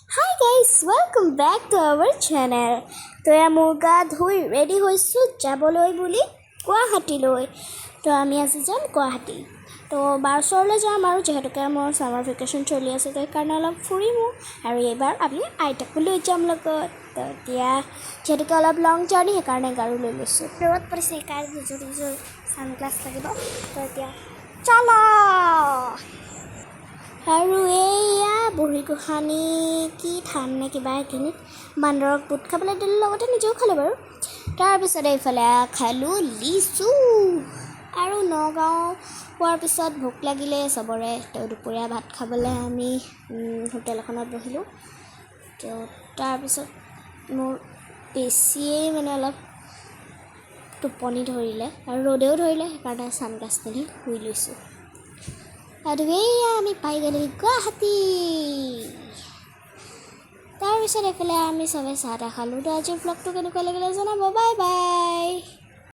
Hi guys, welcome back to our channel. তো মোৰ গা ধুই ৰেডি হৈছোঁ যাবলৈ বুলি গুৱাহাটীলৈ। তো আমি আজি যাম গুৱাহাটী। তো বাৰচৰলৈ যাম আৰু যিহেতুকে মোৰ ছামাৰ ভেকেশ্যন চলি আছে তো সেইকাৰণে অলপ ফুৰিমো আৰু এইবাৰ আমি আইতাকো লৈ যাম লগত। তো এতিয়া যিহেতুকে অলপ লং জাৰ্ণি সেইকাৰণে গাড়ী লৈ লৈছোঁ। ৰ'দ পৰিছে সেইকাৰণে দুযোৰ ছানগ্লাছ লাগিব। তো এতিয়া চলা আৰু এইয়া বুঢ়ী গোসানী কি থান নে কিবা এইখিনিত বান্দৰক বুট খাবলৈ দিলোঁ, লগতে নিজেও খালোঁ বাৰু। তাৰপিছত এইফালে খালোঁ লিচু আৰু নগাঁও পোৱাৰ পিছত ভোক লাগিলে চবৰে। তো দুপৰীয়া ভাত খাবলৈ আমি হোটেল এখনত বহিলোঁ। তো তাৰপিছত মোৰ বেছিয়েই অলপ টোপনি ধৰিলে আৰু ৰ'দেও ধৰিলে, সেইকাৰণে ছানগ্লাছ পিন্ধি শুই লৈছোঁ। আৰু এয়া আমি পাই গ'লোঁ গুৱাহাটী। তাৰপিছত এইফালে আমি চবে চাহ তাহ খালোঁ। তো আজিৰ ব্লগটো কেনেকুৱা লাগিলে জনাব। Bye bye.